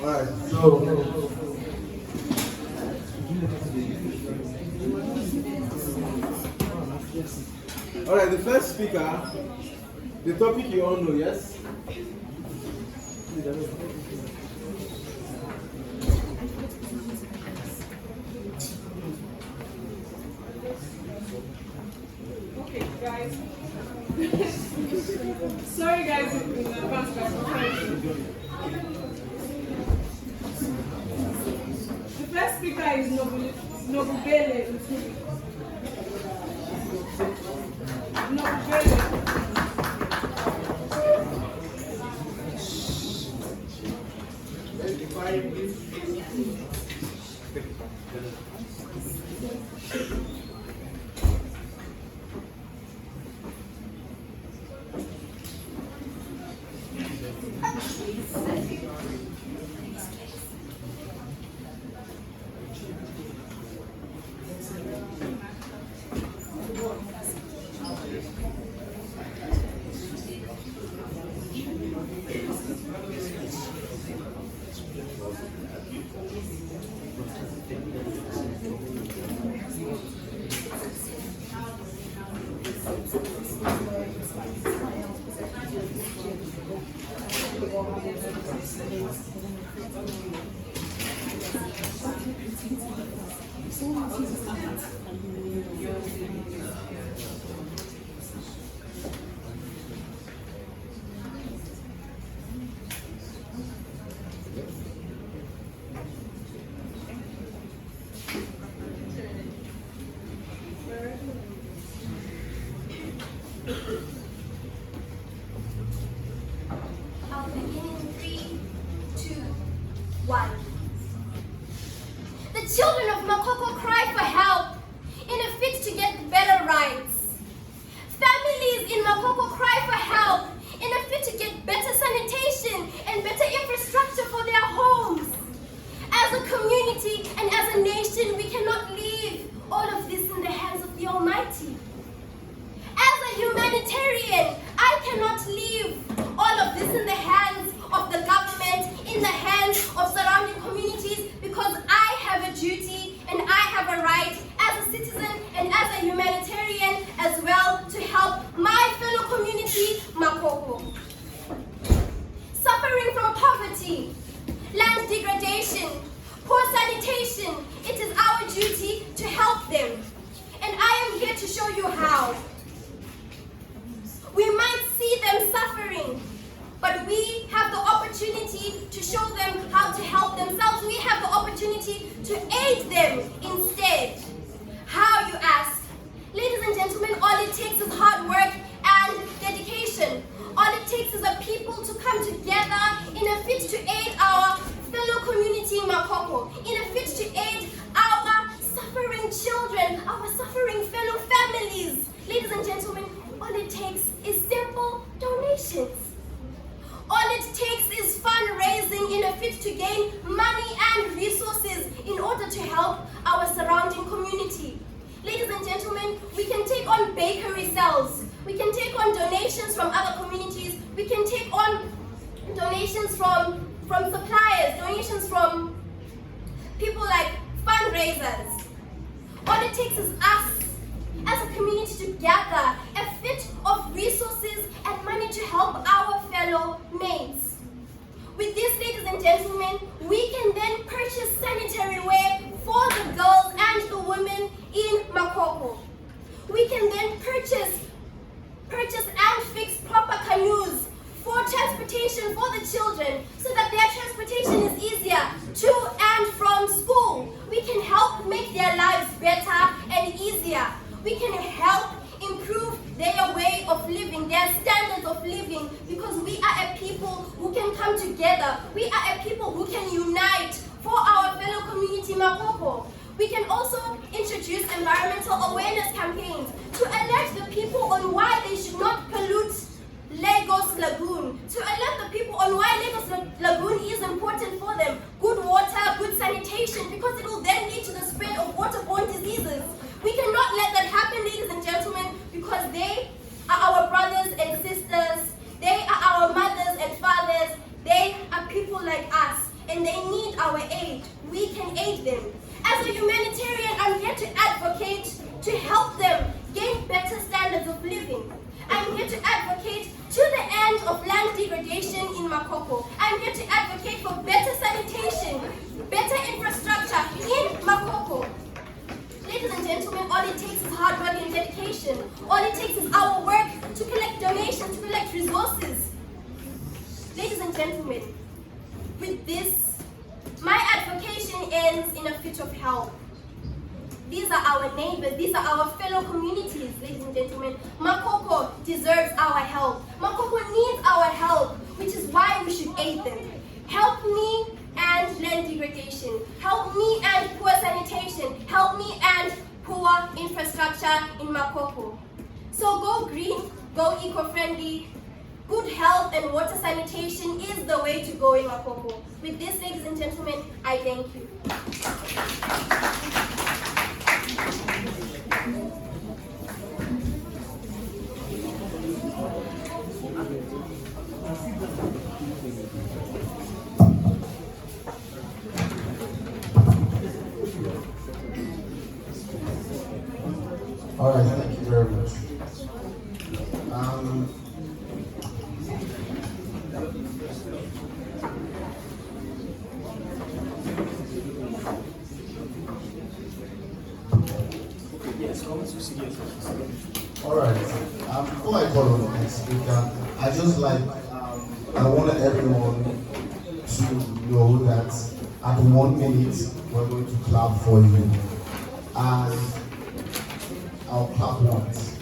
Alright, the first speaker, the topic you all know, yes? Okay, guys. Sorry, guys, in advance, guys. The first speaker is Nobubele Ufuli. Nobubele. I'll begin in 3, 2, 1. The children of Makoko cry for help in a fit to get better rights. Families in Makoko cry for help in a fit to get better sanitation and better infrastructure for their homes. As a community and as a nation, we cannot leave all of this in the hands of the Almighty. As a humanitarian, I cannot leave all of this in the hands of the government, in the hands of surrounding communities, because I have a duty and I have a right as a citizen and as a humanitarian as well to help my fellow community, Makoko. Suffering from poverty, land degradation, poor sanitation, it is our duty to help them. And I am here to show you how. We might see them suffering, but we have the opportunity to show them how to help themselves. We have the opportunity to aid them instead. How, you ask? Ladies and gentlemen, all it takes is hard work and dedication. All it takes is a people to come together in a fit to aid our fellow community in Makoko, in a fit to aid our suffering children, our suffering fellow families. Ladies and gentlemen, all it takes is simple donations. All it takes is fundraising in a fit to gain money and resources in order to help our surrounding community. Ladies and gentlemen, we can take on bakery sales. We can take on donations from other communities. We can take on donations from suppliers, donations from people like fundraisers. All it takes is us as a community to gather a fit of resources and money to help our fellow mates. With this, ladies and gentlemen, we can then purchase sanitary wear for the girls and the women in Makoko. We can then purchase and fix proper canoes for transportation for the children so that their transportation is easier to and from school. We can help make their lives better and easier. We can help improve their way of living, their standards of living, because we are a people who can come together. We are a people who can unite for our fellow community Makoko. We can also introduce environmental awareness campaigns to alert the people on why they should not pollute Lagos Lagoon, to alert the people on why Lagos Lagoon is important for them. Good water, good sanitation, because it will then lead to the spread of waterborne diseases. We cannot let that happen, ladies and gentlemen, because they are our brothers and sisters. They are our mothers and fathers. They are people like us. and they need our aid, we can aid them. As a humanitarian, I'm here to advocate to help them gain better standards of living. I'm here to advocate to the end of land degradation in Makoko. I'm here to advocate for better sanitation, better infrastructure in Makoko. Ladies and gentlemen, all it takes is hard work and dedication. All it takes is our work to collect donations, to collect resources. Ladies and gentlemen, with this, my advocation ends in a fit of help. These are our neighbors, these are our fellow communities, ladies and gentlemen. Makoko deserves our help. Makoko needs our help, which is why we should aid them. Help me and land degradation. Help me and poor sanitation. Help me and poor infrastructure in Makoko. So go green, go eco-friendly. Good health and water sanitation is the way to go in Makoko. With this, ladies and gentlemen, I thank you. All right, thank you very much. All right. Before I call on the next speaker, I want everyone to know that at 1 minute we're going to clap for you, and I'll clap once,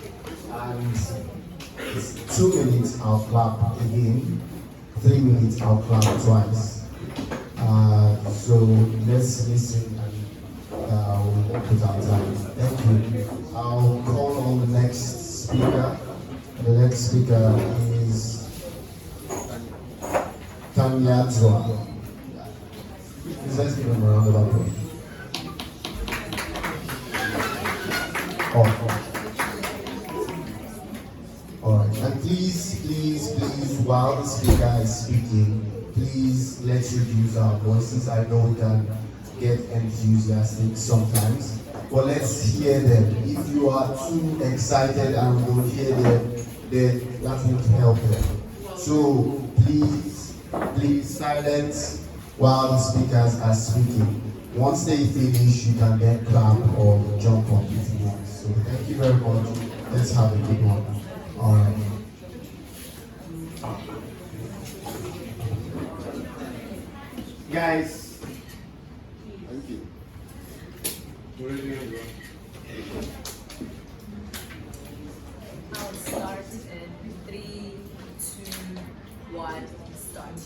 and it's 2 minutes I'll clap again, 3 minutes I'll clap twice. So let's listen and we'll work with our time. Thank you. I'll call on the next speaker. The next speaker is Tanya Zwa. Please let's give him a round of applause. All right. And please, while the speaker is speaking, please let's reduce our voices. I know we can get enthusiastic sometimes, but let's hear them. If you are too excited and we don't hear them, then that won't help them. So please silence while the speakers are speaking. Once they finish, you can then clap or jump up if you want. So thank you very much. Let's have a good one. All right. Guys, thank you. I'll start in 3, 2, 1, start.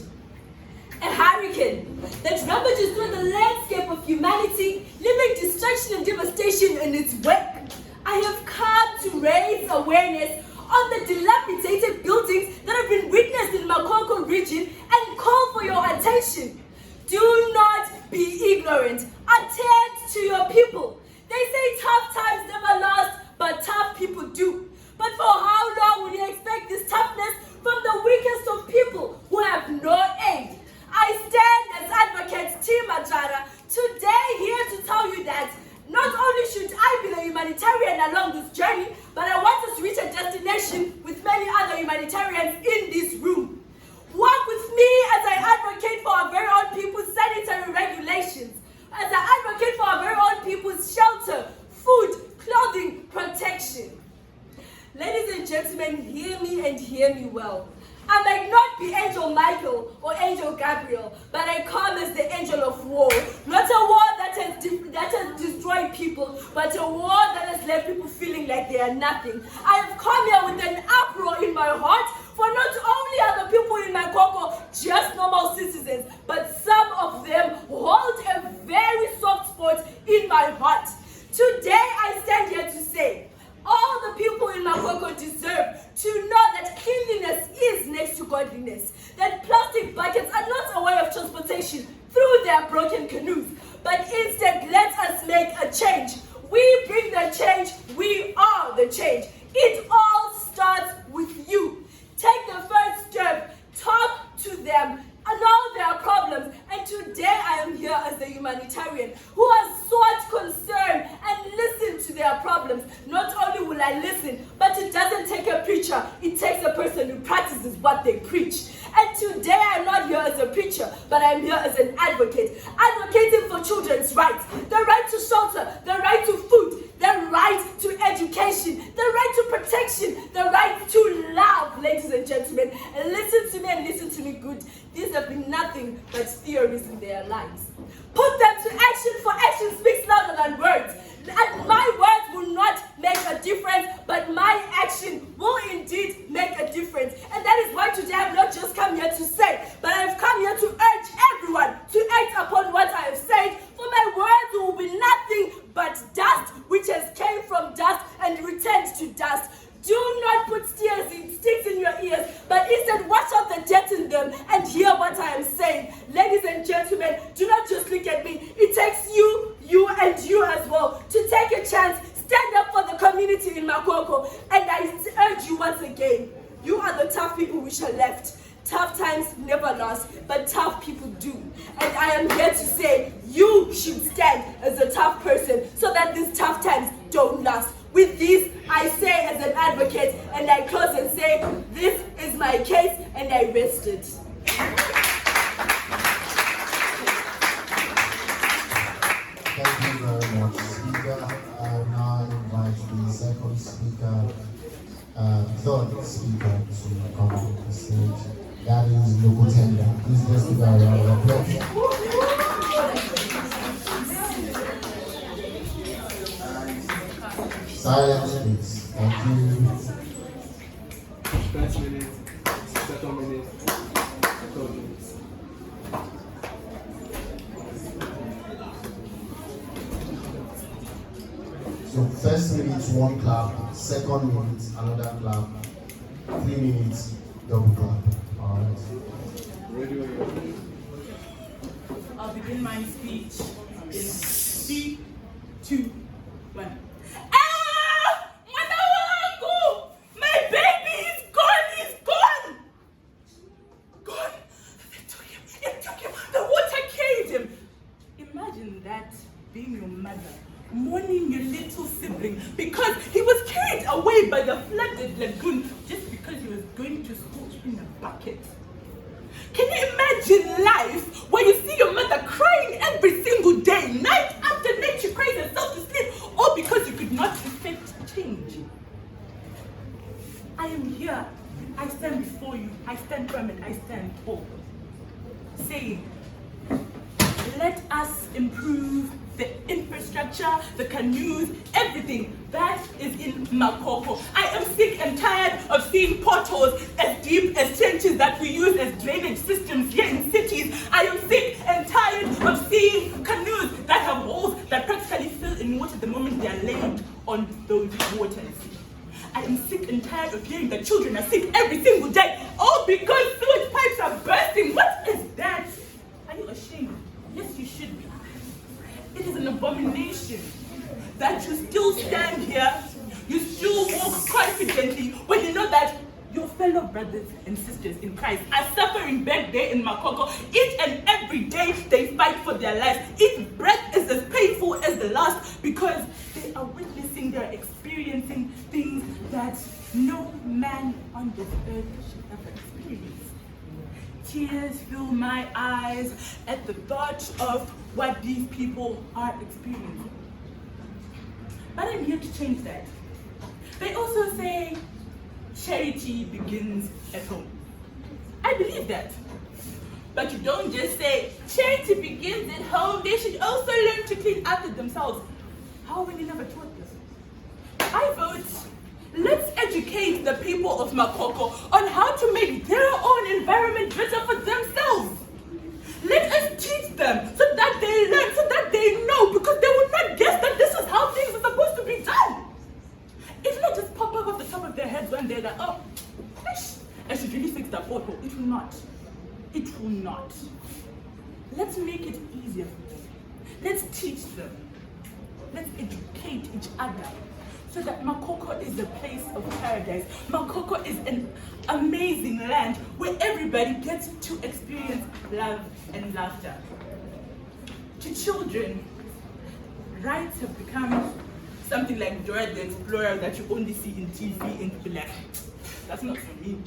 A hurricane that ravages through the landscape of humanity, leaving destruction and devastation in its wake. I have come to raise awareness on the dilapidated buildings that have been witnessed in Makoko region and call for your attention. Do not be ignorant. Attend to your people. They say tough times never last, but tough people do. But for how long will you expect this toughness from the weakest of people who have no aid? I stand as advocate Team Ajara today here to tell you that not only should I be the humanitarian along this journey, but I want us to reach a destination with many other humanitarians in this room. Work with me as I advocate for our very own people's sanitary regulations, as I advocate for our very own people's shelter, food, clothing, protection. Ladies and gentlemen, hear me and hear me well. I might not be Angel Michael or Angel Gabriel, but I come as the angel of war. Not a war that has destroyed people, but a war that has left people feeling like they are nothing. I have come here with an uproar in my heart, for not only are the people in my Makoko just normal citizens, but some of them hold a very soft spot in my heart. Today I stand here to say, all the people in Makoko deserve to know that cleanliness is next to godliness, that plastic buckets are not a way of transportation through their broken canoes, but instead let us make a change. We bring the change, we are the change. It all starts with you. Take the first step, talk to them, know their problems, and today here as the humanitarian who has sought concern and listened to their problems. Not only will I listen, but it doesn't take a preacher, it takes a person who practices what they preach. And today I'm not here as a preacher, but I'm here as an advocate, advocating for children's rights, the right to shelter, the right to food, the right to education, the right to protection, the right to love, ladies and gentlemen. And listen to me and listen to me good. These have been nothing but theories in their lives. Put them to action, for action speaks louder than words. And my words will not make a difference, but my action will indeed make a difference. And that is why today I've not just come here to say, but I've come here to urge everyone to act upon what I have said, for my words will be nothing but dust, which has came from dust and returned to dust. Do not put sticks in your ears, but instead wash out the dirt in them and hear what I am saying. Ladies and gentlemen, do not just look at me. It takes you and you as well to take a chance. Stand up for the community in Makoko. And I urge you once again, you are the tough people which are left. Tough times never last, but tough people do. And I am here to say, you should stand as a tough person so that these tough times don't last. With this, I say as an advocate, and I close and say, this is my case, and I rest it. Thank you very much, Speaker. I will now invite the second speaker, third speaker to come to the stage. That is Local Tender. Please let's give a round of applause. Silence, please. Thank you. First minute, second minute, third minute. So first minute, one clap. Second minute, another clap. 3 minutes, double clap. All right. Ready when you're ready. I'll begin my speech in 3, 2, 1. My baby is gone! He's gone! Gone! They took him! The water carried him! Imagine that, being your mother, mourning your little sibling because he was carried away by the flooded lagoon just because he was going to school in a bucket. Can you imagine life where you see your mother crying every single day, night after night? She cries herself to sleep, all because you could not effect change. I am here. I stand before you. I stand firm and I stand tall. Saying, let us improve the infrastructure, the canoes, everything that is in Makoko. I am sick and tired of seeing potholes as deep as trenches that we use as drainage systems here in cities. I am sick and tired of seeing canoes that have holes that practically fill in water the moment they are laid on those waters. I am sick and tired of hearing that children are sick every single day, all because sewage pipes are bursting. What is that? Are you ashamed? Yes, you should be. It is an abomination that you still stand here, you still walk confidently when you know that your fellow brothers and sisters in Christ are suffering back there in Makoko. Each and every day they fight for their lives. Each breath is as painful as the last because they are witnessing, they are experiencing things that no man on this earth should ever experience. Tears fill my eyes at the thought of what these people are experiencing. But I'm here to change that. They also say charity begins at home. I believe that. But you don't just say charity begins at home. They should also learn to clean after themselves. How were we never taught this? I vote, let's educate the people of Makoko on how to make their own environment better for themselves. Let us teach them so that they learn, so that they know, because they would not guess that this is how things are supposed to be done. It will not just pop up off the top of their heads when they're like, oh, I should really fix that pothole. It will not. It will not. Let's make it easier for them. Let's teach them. Let's educate each other so that Makoko is a place of paradise. Makoko is an amazing land where everybody gets to experience love and laughter. to children, rights have become something like Dora the Explorer that you only see in TV in black. That's not for me.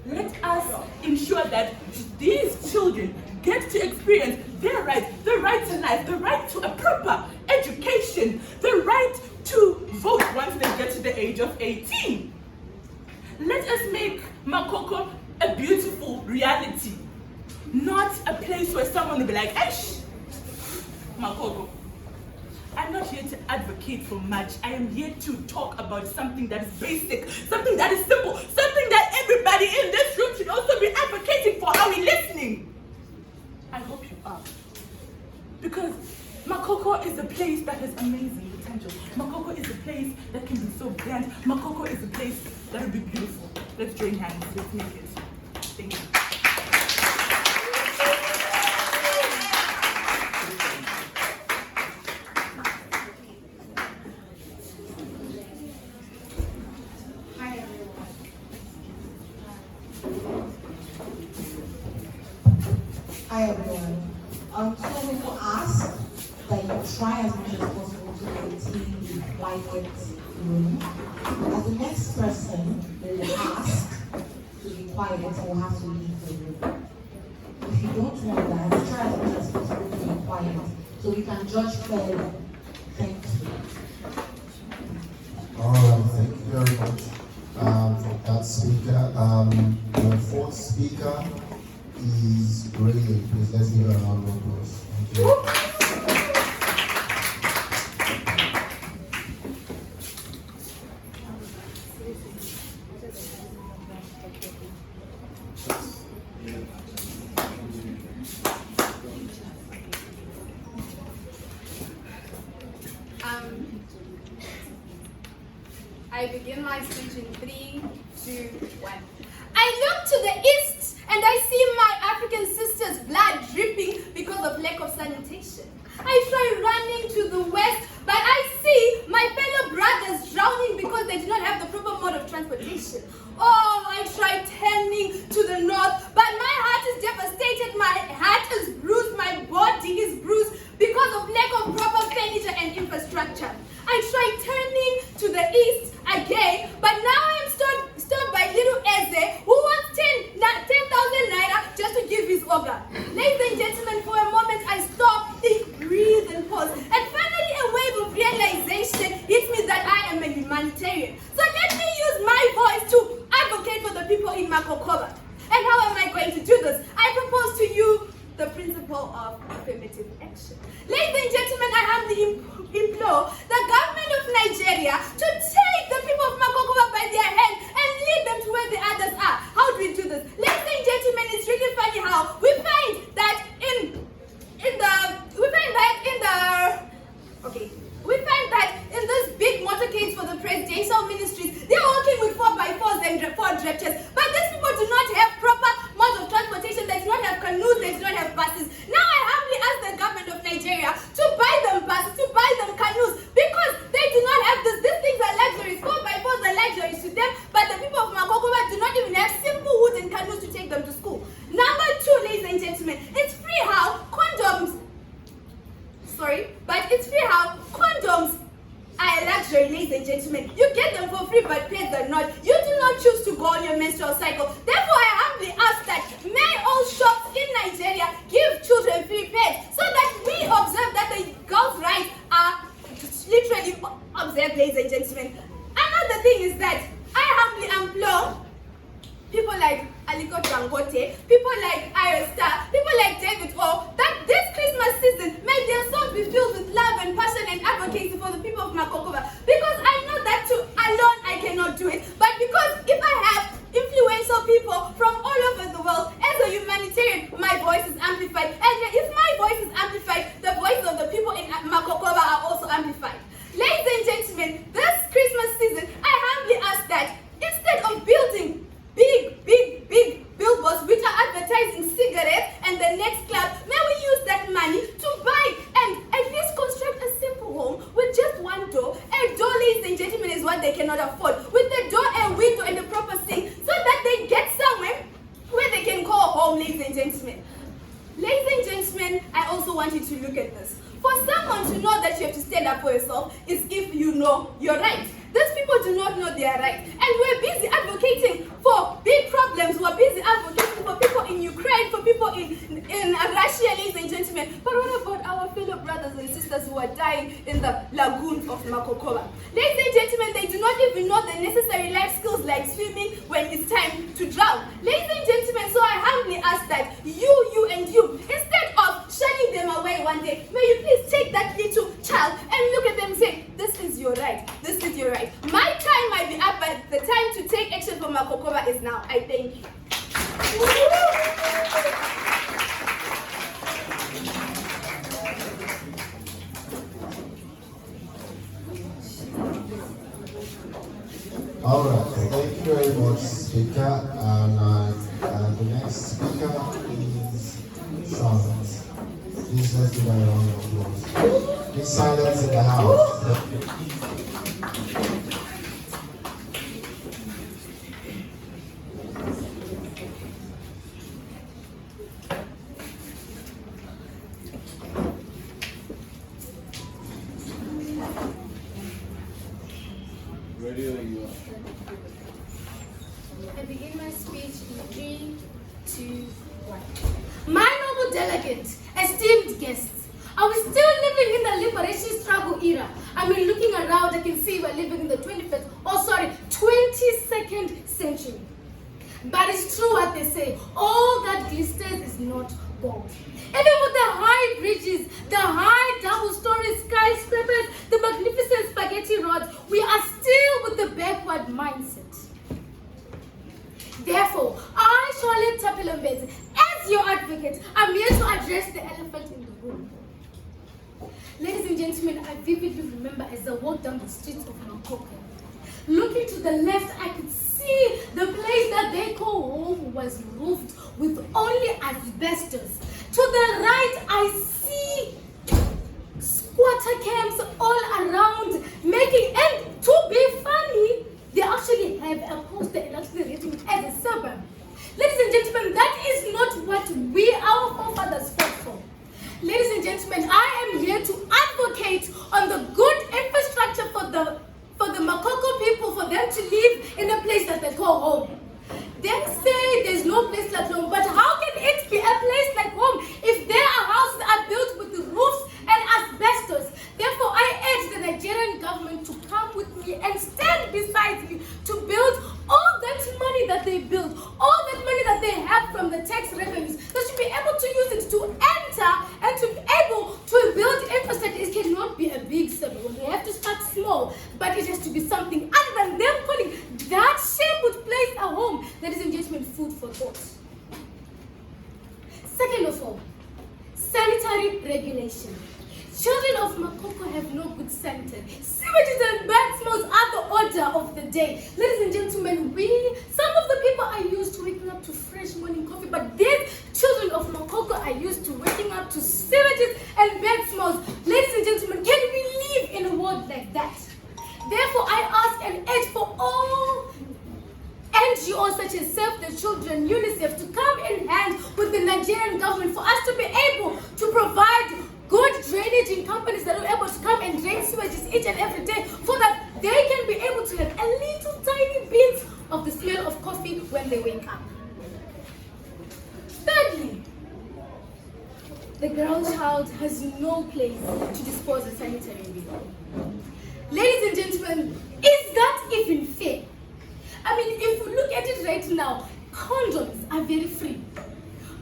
Let us ensure that these children get to experience their rights, the right to life, the right to a proper education, the right to vote once they get to the age of 18. Let us make Makoko a beautiful reality, not a place where someone will be like, "Eish, Makoko." I'm not here to advocate for much. I am here to talk about something that is basic, something that is simple, something that everybody in this room should also be advocating for. Are we listening? I hope you are. Because Makoko is a place that has amazing potential. Makoko is a place that can be so grand. Makoko is a place that will be beautiful. Let's join hands. Let's make it. Thank you. Hi everyone. So we will ask that you try as much as possible to maintain the quiet room. As the next person, we will ask to be quiet and will have to leave the room. If you don't want that, try as much as possible to be quiet so we can judge fairly. Thank you. All right, thank you very much for that speaker. The fourth speaker is Ray. Please let's give her a round of applause. Thank you. I begin my speech in 3, 2, 1. I look to the east and I see my African sisters' blood dripping because of lack of sanitation. I try running to the west, but I see my fellow brothers drowning because they do not have the proper mode of transportation. Oh, I try turning to the north, but my heart is devastated, my heart is bruised, my body is bruised because of lack of proper furniture and infrastructure. I try turning to the east again, but now I am stopped by little Eze who wants 10,000 naira just to give his organ. Ladies and gentlemen, for a moment I stop, think, breathe and pause. And finally a wave of realization hits me that I am a humanitarian. So let me use my voice to advocate for the people in Makokoba. And how am I going to do this? I propose to you the principle of affirmative action. Ladies and gentlemen, I humbly implore the government of Nigeria to take the people of Makokoba by their hand and lead them to where the others are. How do we do this? Ladies and gentlemen, it's really funny how we find that in this big motorcades for the presidential ministries, they're working with 4x4s and 4 directors. But these people do not have proper modes of transportation. They do not have canoes, they do not have buses. Now I humbly ask the government of Nigeria to buy them buses, to buy them canoes, because they do not have this. These things are luxuries. 4x4s are luxuries to them, but the people of Makokoba do not even have simple wooden canoes to take them to school. Number 2, ladies and gentlemen, it's free how condoms are a luxury, ladies and gentlemen. You get them for free, but paid or not. You do not choose to go on your menstrual cycle. Therefore, I humbly ask that may all shops in Nigeria give children free pads so that we observe that the girls' rights are literally observed, ladies and gentlemen. Another thing is that I humbly implore people like Aliko Dangote, people like Ayostar, people like David O, that this Christmas season, may their songs be filled with love and passion and advocacy for the people of Makokoba. Because I know that alone I cannot do it. But because if I have influential people from all over the world, as a humanitarian, my voice is amplified. And if my voice is amplified, the voices of the people in Makokoba are also amplified. Ladies and gentlemen, this Christmas season, I humbly ask that instead of building big billboards which are advertising cigarettes and the next club, may we use that money to buy and at least construct a simple home with just one door. A door, ladies and gentlemen, is what they cannot afford. With the door, a window, and a proper sink, so that they get somewhere where they can call home, ladies and gentlemen. Ladies and gentlemen, I also want you to look at this. For someone to know that you have to stand up for yourself is if you know you're right. These people do not know they are right. And we're busy advocating for big problems. We're busy advocating for people in Ukraine, for people in Russia, ladies and gentlemen. But what about our fellow brothers and sisters who are dying in the lagoon of Makokoba? Ladies and gentlemen, they do not even know the necessary life skills like swimming when it's time to drown. Ladies and gentlemen, so I humbly ask that you and you, instead of shunning them away one day, may you please take that little child and look at them and say, this is your right. This is your right. My time might be up, but the time to take action for Makokoba is now. I thank you. All right, thank you very much, speaker. And the next speaker is Charlotte. Please let's give her a round of applause. Please silence in the house. Ready when you are. I begin my speech in 3, 2, 1. My noble delegate, esteemed guests, are we still living in the liberation struggle era? I mean, looking around, I can see we're living in the 22nd century. But it's true what they say, all that glisters is not gold. Even with the high bridges, the high double-story skyscrapers, the magnificent spaghetti roads, we are still with the backward mindset. Therefore, I, Charlotte Tapilambezi, as your advocate, I'm here to address the elephant in the room. Ladies and gentlemen, I vividly remember as I walked down the streets of Makoko, looking to the left, I could see the place that they call home was roofed with only asbestos. To the right, I see squatter camps all around, and to be funny, they actually have a poster and actually rating it as a suburb. Ladies and gentlemen, that is not what our forefathers fought for. Ladies and gentlemen, I am here to advocate on the good infrastructure for the Makoko people, for them to live in a place that they call home. They say there's no place like home, but how can it be a place like home if there are houses that are built with the roofs and asbestos? Therefore, I urge the Nigerian government to come with me and stand beside me to build all that money that they build, all that money that they have from the tax revenues. They should be able to use it to enter and to be able to build infrastructure. It cannot be a big suburb. They have to start small, but it has to be something other than them calling that shape place a home. Ladies and gentlemen, food for thought. Second of all, sanitary regulation. Children of Makoko have no good sanitary. Sewage and bad smells are the order of the day. Ladies and gentlemen, some of the people are used to waking up to fresh morning coffee, but these children of Makoko are used to waking up to sewages and bad smells. Ladies and gentlemen, can we live in a world like that? Therefore, I ask and urge for all NGOs such as Save the Children, UNICEF, to come in hand with the Nigerian government for us to be able to provide good drainage in companies that are able to come and drain sewages each and every day so that they can be able to have a little tiny bit of the smell of coffee when they wake up. Thirdly, the girl child has no place to dispose of sanitary waste. Ladies and gentlemen, is that even fair? I mean, if you look at it right now, condoms are very free.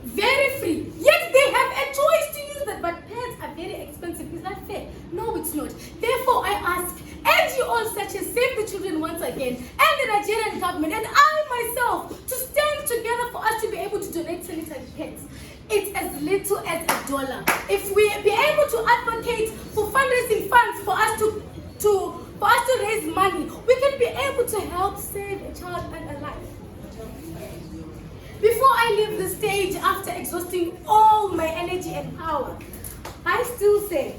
Very free. Yet they have a choice to use that, but pads are very expensive. Is that fair? No, it's not. Therefore, I ask NGOs such as Save the Children once again, and the Nigerian government, and I myself, to stand together for us to be able to donate sanitary pads. It's as little as $1. If we be able to advocate for fundraising funds for us to raise money, we can be able to help save a child and a life. Before I leave the stage after exhausting all my energy and power, I still say,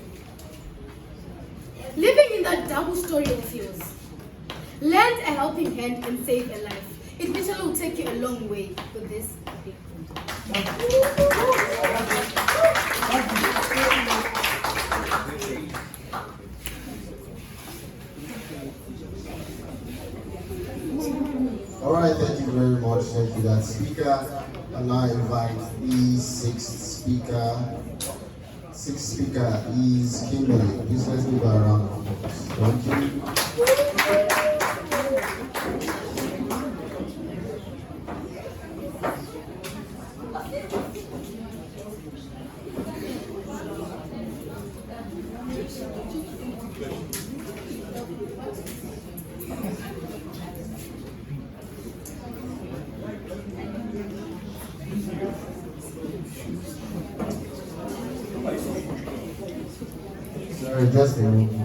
living in that double story of yours, lend a helping hand and save a life. It literally will take you a long way with this big right, speaker, and now I invite the sixth speaker. Sixth speaker is Kimberly. Please let's give her a round of applause. Thank you. Sorry, just a minute.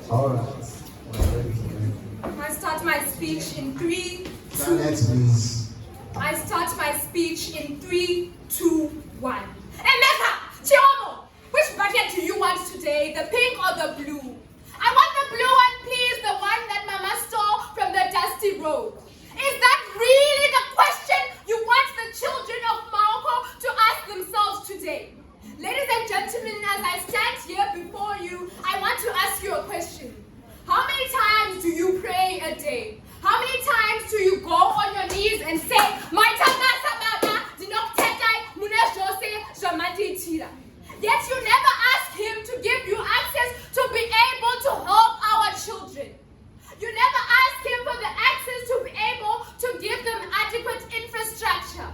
All right. We're ready to begin. I start my speech in 3, 2. Janet, please. I start my speech in 3, 2, 1. Emeka, Chiomo, which bucket do you want today, the pink or the blue? I want the blue one, please, the one that Mama stole from the dusty road. Is that really the question you want the children of Morocco to ask themselves today? Ladies and gentlemen, as I stand here before you, I want to ask you a question. How many times do you pray a day? How many times do you go on your knees and say, "My Tamasa Baba, Dinoktetai, Muneshose, Shamati Tira"? Yet you never ask him to give you access to be able to help our children. You never ask him for the access to be able to give them adequate infrastructure.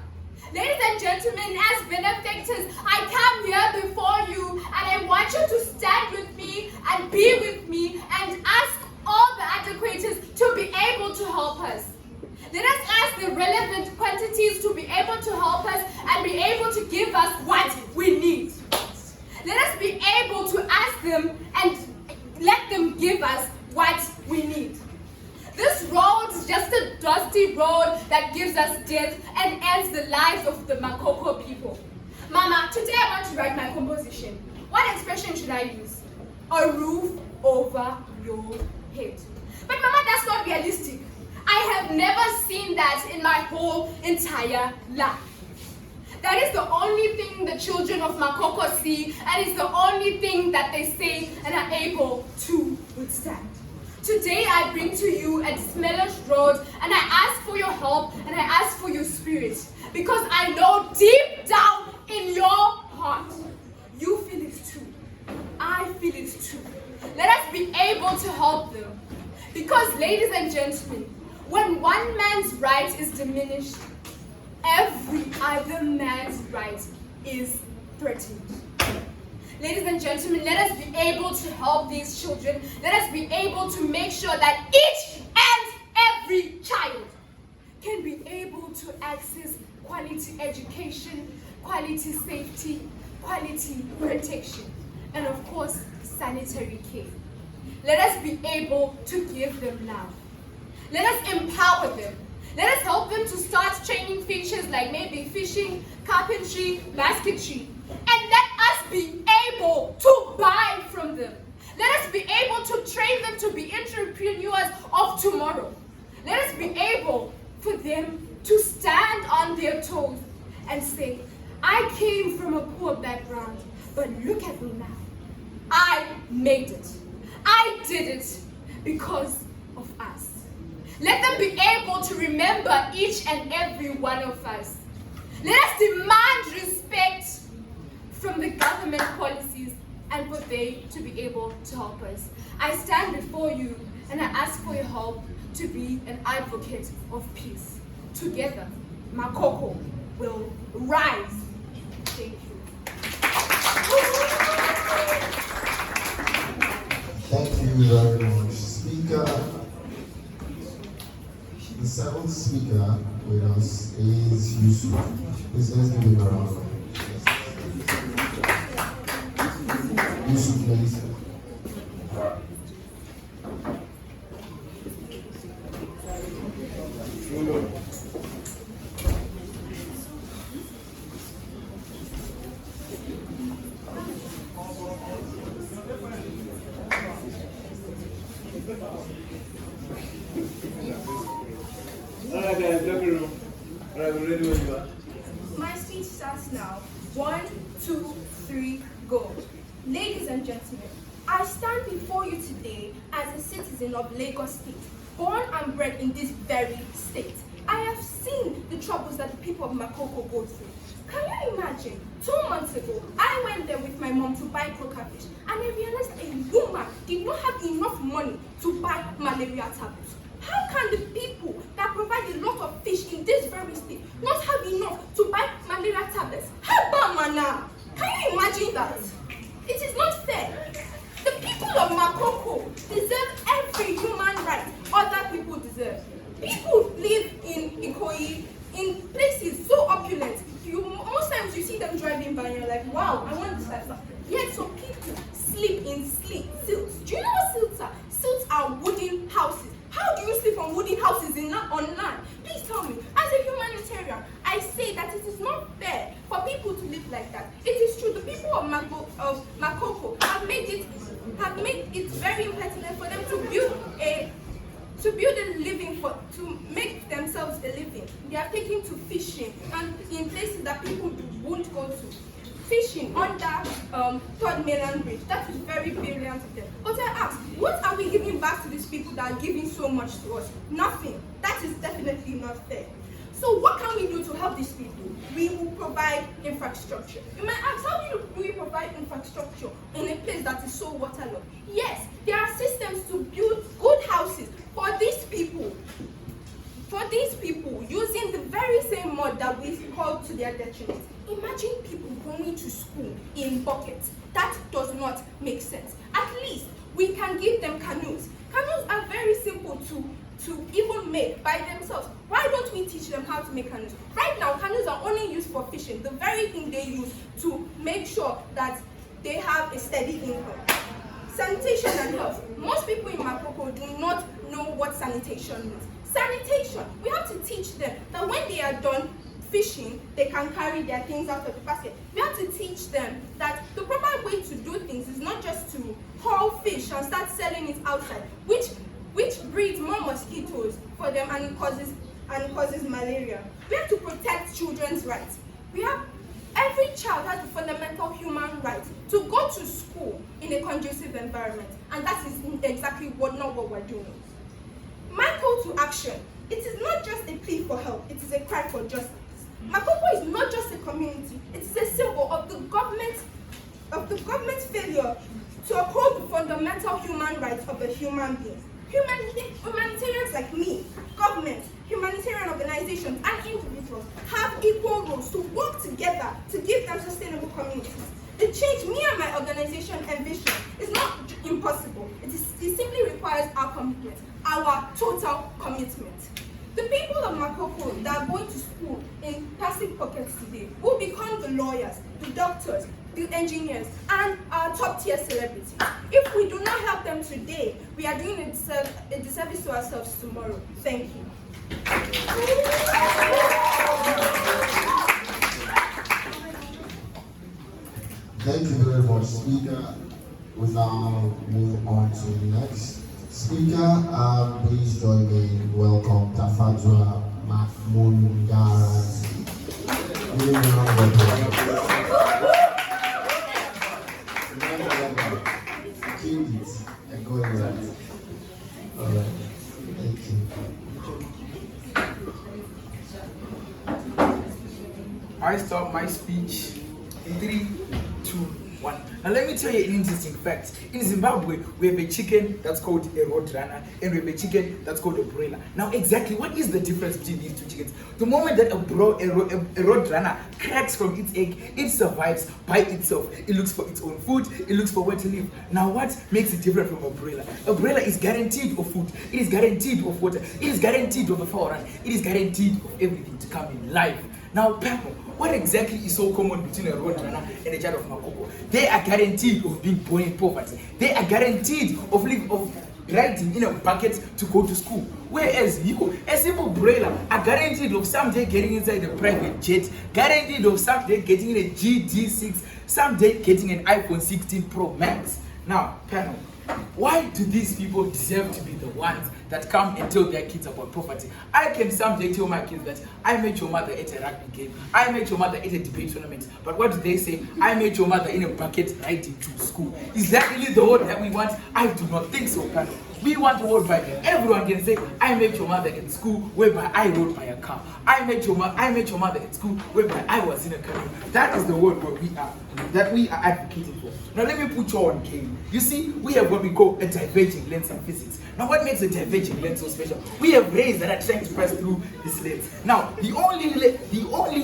Ladies and gentlemen, as benefactors, I come here before you and I want you to stand with me and be with me and ask all the adequators to be able to help us. Let us ask the relevant quantities to be able to help us and be able to give us what we need. Let us be able to ask them and let them give us what we need. This road is just a dusty road that gives us death and ends the lives of the Makoko people. Mama, today I want to write my composition. What expression should I use? A roof over your head. But Mama, that's not realistic. I have never seen that in my whole entire life. That is the only thing the children of Makoko see, and it's the only thing that they say and are able to withstand. Today I bring to you a smellish road and I ask for your help and I ask for your spirit because I know deep down in your heart you feel it too. I feel it too. Let us be able to help them because, ladies and gentlemen, when one man's right is diminished, every other man's right is threatened. Ladies and gentlemen, let us be able to help these children. Let us be able to make sure that each and every child can be able to access quality education, quality safety, quality protection, and of course, sanitary care. Let us be able to give them love. Let us empower them. Let us help them to start training features like maybe fishing, carpentry, basketry, and let us be able to buy from them. Let us be able to train them to be entrepreneurs of tomorrow. Let us be able for them to stand on their toes and say, I came from a poor background, but look at me now. I made it. I did it because of us. Let them be able to remember each and every one of us. Let us demand respect from the government policies and for they to be able to help us. I stand before you and I ask for your help to be an advocate of peace. Together, Makoko will rise. Thank you. Thank you very much. Speaker, the seventh speaker with us is Yusuf. Please let's give him a round of applause. Yusuf, please. Alright guys, locker room. Alright, we're ready when you are. My speech starts now. 1, 2, 3, go. Ladies and gentlemen, I stand before you today as a citizen of Lagos State, born and bred in this very state. I have seen the troubles that the people of Makoko go through. Can you imagine? 2 months ago, I went there with my mom to buy croaker fish, and I realized a woman did not have enough money to buy malaria tablets. How can the people that provide a lot of fish in this very state not have enough to buy malaria tablets? How about mana? Can you imagine that? It is not fair. The people of Makoko deserve every human right other people deserve. People live in Ikoyi, in places so opulent. Most times you see them driving by and you're like, wow, I want this lifestyle. Yet some people sleep in silts. Do you know what silts are? Silts are wooden houses. How do you sleep on wooden houses on land? Please tell me. As a humanitarian, I say that it is not fair for people to live like that. It is true, the people of Makoko have made it very impertinent for them to build a living to make themselves a living. They are taking to fishing and in places that people won't go to. Fishing under Third Mainland Bridge. That is very brilliant of them. But I ask, what are we giving back to these people that are giving so much to us? Nothing. That is definitely not fair. So what can we do to help these people? We will provide infrastructure. You might ask, how do we provide infrastructure in a place that is so waterlogged? Yes, there are systems to build good houses for these people. For these people, using the very same mud that we call to their detriment. Imagine people going to school in buckets. That does not make sense. At least we can give them canoes. Canoes are very simple to even make by themselves. Why don't we teach them how to make canoes? Right now, canoes are only used for fishing, the very thing they use to make sure that they have a steady income. Sanitation and health. Most people in Makoko do not know what sanitation means. Sanitation, we have to teach them that when they are done fishing, they can carry their things out of the basket. We have to teach them that the proper way to do things is not just to haul fish and start selling it outside, which breeds more mosquitoes for them and it causes malaria. We have to protect children's rights. Every child has the fundamental human right to go to school in a conducive environment, and that is exactly not what we're doing. My call to action, it is not just a plea for help, it is a cry for justice. Makoko is not just a community, it is a symbol of the government's failure to uphold the fundamental human rights of a human being. Humanitarians like me, governments, humanitarian organizations, and individuals have equal roles to work together to give them sustainable communities. The change me and my organization envision is not impossible. It simply requires our commitment, our total commitment. The people of Makoko that are going to school in plastic pockets today will become the lawyers, the doctors, the engineers, and our top-tier celebrities. If we do not help them today, we are doing a disservice to ourselves tomorrow. Thank you. Thank you very much, Speaker. We now move on to the next speaker. Please join me in welcome Tafadzwa Mahmundarati. Killed it. I got it right. All right. Thank you. I start my speech in 3, 2, 1. Now let me tell you an interesting fact. In Zimbabwe, we have a chicken that's called a roadrunner and we have a chicken that's called a broiler. Now exactly what is the difference between these two chickens? The moment that a roadrunner cracks from its egg, it survives by itself. It looks for its own food, it looks for where to live. Now what makes it different from a broiler? A broiler is guaranteed of food, it is guaranteed of water, it is guaranteed of a fowl run, it is guaranteed of everything to come in life. Now, Pepper, what exactly is so common between a roadrunner and a child of Makoko? They are guaranteed of being born in poverty. They are guaranteed of riding in a bucket to go to school. Whereas you, a simple broiler, are guaranteed of someday getting inside a private jet, guaranteed of someday getting a GD6, someday getting an iPhone 16 Pro Max. Now, panel, Why do these people deserve to be the ones that come and tell their kids about poverty? I can someday tell my kids that I met your mother at a rugby game, I met your mother at a debate tournament, but what do they say? I met your mother in a bucket riding to school. Is that really the world that we want? I do not think so, Kano. We want a world where everyone can say, I met your mother in school whereby I rode by a car. I met your mother in school whereby I was in a canoe. That is the world where we are advocating for. Now let me put you on game. You see, we have what we call a diverging lens in physics. Now what makes a diverging lens so special? We have rays that are trying to pass through this lens. Now the only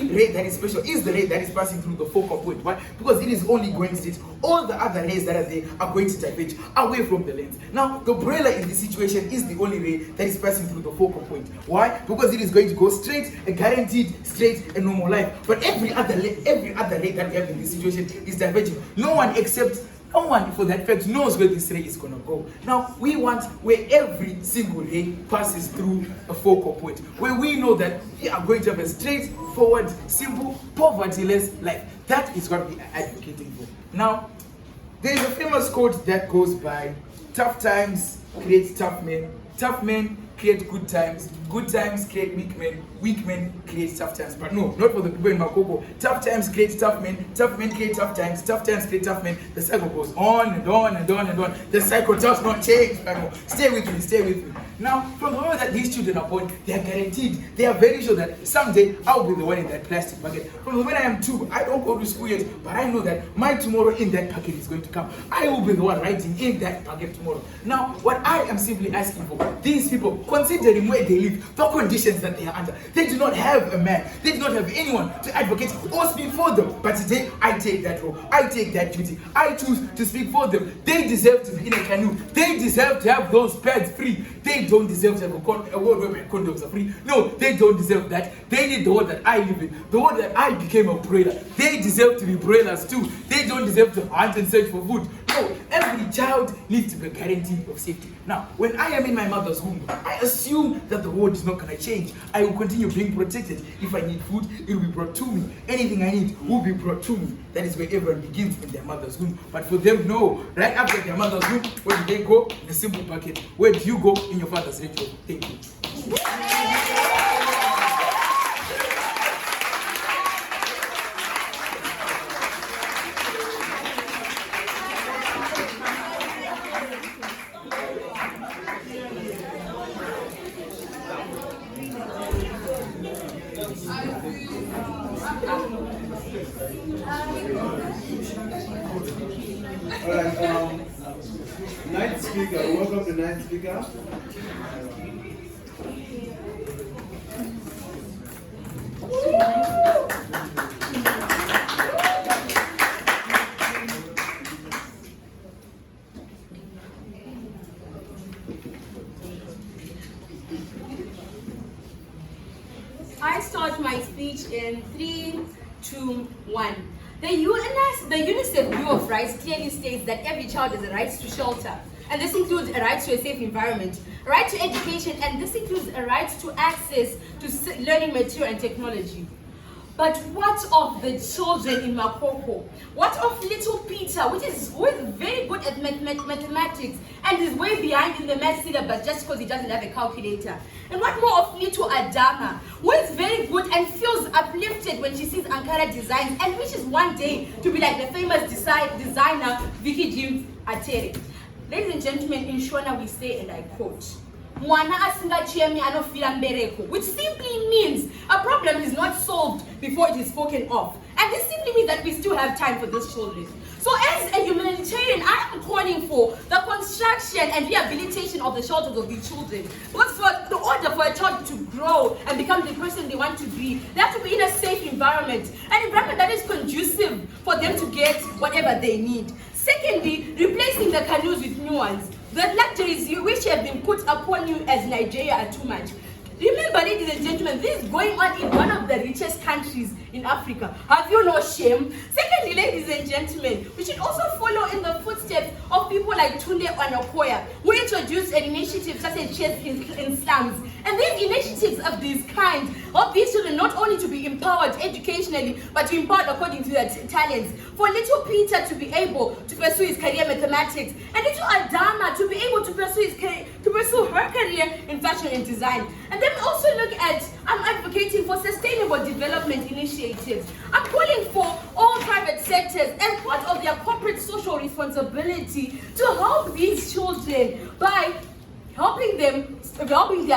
ray that is special is the ray that is passing through the focal point. Why? Because it is only going straight. All the other rays that are there are going to diverge away from the lens. Now the umbrella in this situation is the only ray that is passing through the focal point. Why? Because it is going to go straight, a guaranteed straight and normal line. But every other ray that we have in this situation is diverging. No one for that fact knows where this ray is going to go. Now we want where every single ray passes through a focal point, where we know that we are going to have a straightforward, simple, poverty-less life. That is what we are advocating for. Now, there is a famous quote that goes by, tough times create tough men create good times create weak men create tough times. But no, not for the people in Makoko. Tough times create tough men create tough times create tough men. The cycle goes on and on and on and on. The cycle does not change. Stay with me. Now, from the moment that these children are born, they are guaranteed, they are very sure that someday I'll be the one in that plastic bucket. From the moment I am 2, I don't go to school yet, but I know that my tomorrow in that bucket is going to come. I will be the one writing in that bucket tomorrow. Now, what I am simply asking for, these people, considering where they live, the conditions that they are under, they do not have a man, they do not have anyone to advocate or speak for them. But today, I take that role, I take that duty, I choose to speak for them. They deserve to be in a canoe, they deserve to have those pads free. They don't deserve to have a world where condoms are free. No, they don't deserve that. They need the world that I live in, the world that I became a broiler. They deserve to be broilers too. They don't deserve to hunt and search for food. No, every child needs to be guaranteed of safety. Now, when I am in my mother's womb, I assume that the world is not going to change. I will continue being protected. If I need food, it will be brought to me. Anything I need will be brought to me. That is where everyone begins, in their mother's womb. But for them, no. Right after their mother's womb, where do they go? In a simple bucket. Where do you go? In your father's ritual. Thank you. Alright, ninth speaker, welcome to ninth speaker. I start my speech in 3, 2, 1. The UNICEF Bill of Rights clearly states that every child has a right to shelter, and this includes a right to a safe environment, a right to education, and this includes a right to access to learning material and technology. But what of the children in Makoko? What of little Peter, who is very good at mathematics and is way behind in the math syllabus just because he doesn't have a calculator? And what more of little Adama, who is very good and feels uplifted when she sees Ankara designs and wishes one day to be like the famous designer Vicky James Atere? Ladies and gentlemen, in Shona we say, and I quote, Mwana asingachemi anofila mbereko, which simply means a problem is not solved before it is spoken of. And this simply means that we still have time for these children. So as a humanitarian, I am calling for the construction and rehabilitation of the shelters of these children. Because for the order for a child to grow and become the person they want to be, they have to be in a safe environment, an environment that is conducive for them to get whatever they need. Secondly, replacing the canoes with new ones. The luxuries which have been put upon you as Nigeria are too much. Remember, ladies and gentlemen, this is going on in one of the richest countries in Africa. Have you no shame? Secondly, ladies and gentlemen, we should also follow in the footsteps of people like Tunde Wanakoya, who introduced an initiative such as Chess in Slums. And these initiatives of this kind help these children not only to be empowered educationally, but to empowered according to their talents. For little Peter to be able to pursue his career in mathematics, and little Adama to be able to pursue her career in fashion and design. And then we also look at, I'm advocating for sustainable development initiatives. I'm calling for all private sectors as part of their corporate social responsibility to help these children by helping their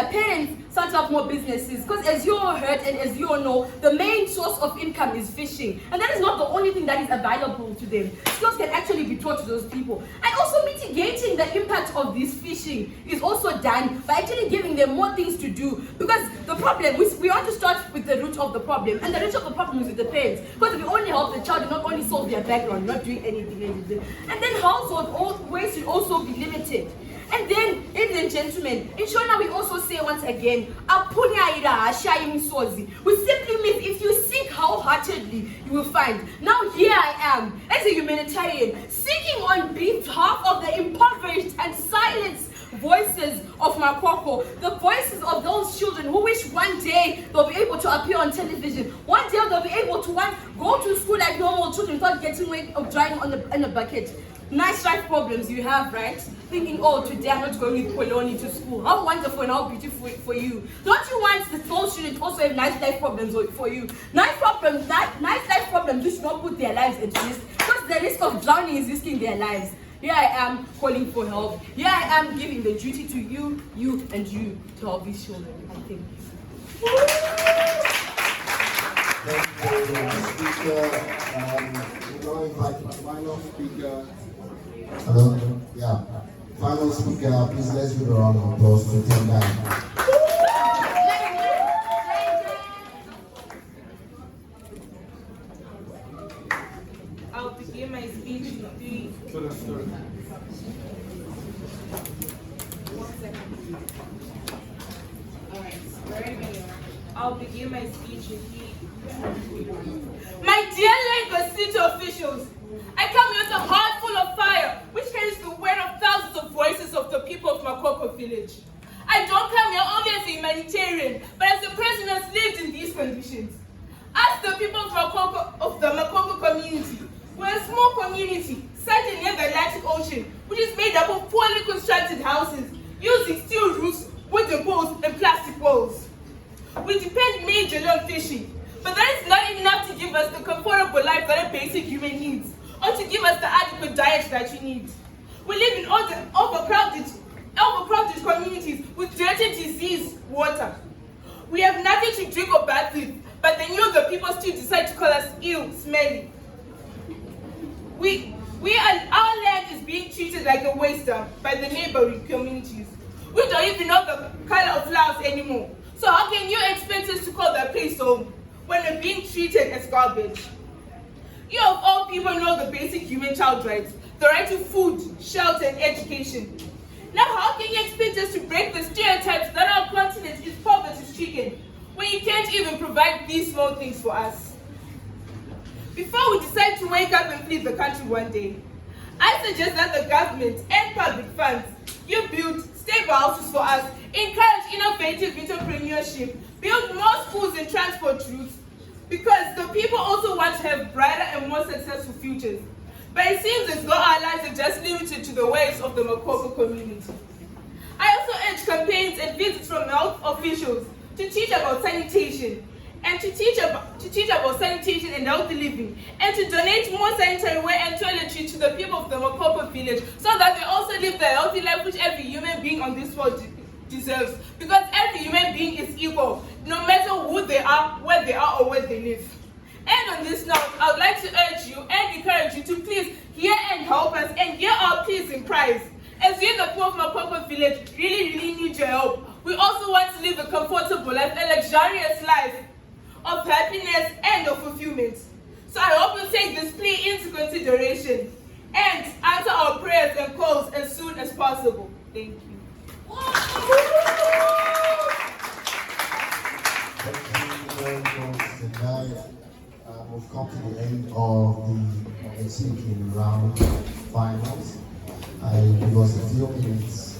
parents start up more businesses. Because as you all heard and as you all know, the main source of income is fishing. And that is not the only thing that is available to them. Skills can actually be taught to those people. And also mitigating the impact of this fishing is also done by actually giving them more things to do. Because the problem, we want to start with the root of the problem. And the root of the problem is with the parents. Because if we only help the child, we not only solve their background, not doing anything. And then household waste should also be limited. And then, ladies and gentlemen, in Shona we also say once again, which simply means if you seek wholeheartedly, you will find. Now here I am, as a humanitarian, seeking on behalf of the impoverished and silenced voices of Makoko, the voices of those children who wish one day they'll be able to appear on television. One day they'll be able to go to school like normal children without getting wet or drying in a bucket. Nice life problems you have, right? Thinking, oh, today I'm not going with Poloni to school. How wonderful and how beautiful for you. Don't you want the small students also have nice life problems for you? Nice life problems, you should not put their lives at risk. Because the risk of drowning is risking their lives. Here I am calling for help. Here I am giving the duty to you, and you to help these children. I think. Thank you, speaker. We now invite the final speaker. Hello? Yeah. Final speaker, please let's give a round of applause to Tim Dye. I'll begin my speech in 3. I'll begin my speech in 3. My dear Lagos City officials, I come here with a heart full of fire, which carries the weight of thousands of voices of the people of Makoko village. I don't come here only as a humanitarian, but as a person who has lived in these conditions. As the people of the Makoko community, we're a small community sited near the Atlantic Ocean, which is made up of poorly constructed houses using steel roofs, wooden poles, and plastic walls. We depend majorly on fishing, but that is not enough to give us the comfortable life that are basic human needs, or to give us the adequate diet that we need. We live in overcrowded communities with dirty, diseased water. We have nothing to drink or bath with, but then the people still decide to call us ill, smelly. Our land is being treated like a waste dump by the neighboring communities. We don't even know the color of flowers anymore. So how can you expect us to call that place home when we're being treated as garbage? You of all people know the basic human child rights, the right to food, shelter, and education. Now how can you expect us to break the stereotypes that our continent is poverty-stricken when you can't even provide these small things for us? Before we decide to wake up and flee the country one day, I suggest that the government and public funds, you build stable houses for us, encourage innovative entrepreneurship, build more schools and transport routes, because the people also want to have brighter and more successful futures. But it seems as though our lives are just limited to the ways of the Makoko community. I also urge campaigns and visits from health officials to teach about sanitation, and to teach about sanitation and healthy living, and to donate more sanitary ware and toiletries to the people of the Makoko village, so that they also live the healthy life which every human being on this world deserves. Because every human being is equal, no matter who they are, where they are, or where they live. And on this note, I would like to urge you and encourage you to please hear and help us and hear our pleas and cries. As we, the people of Makoko village, really need your help. We also want to live a comfortable life, a luxurious life of happiness and of fulfillment. So I hope you take this plea into consideration and answer our prayers and calls as soon as possible. Thank you. Thank you very much tonight. We've come to the end of the speaking round finals. I give us a few minutes.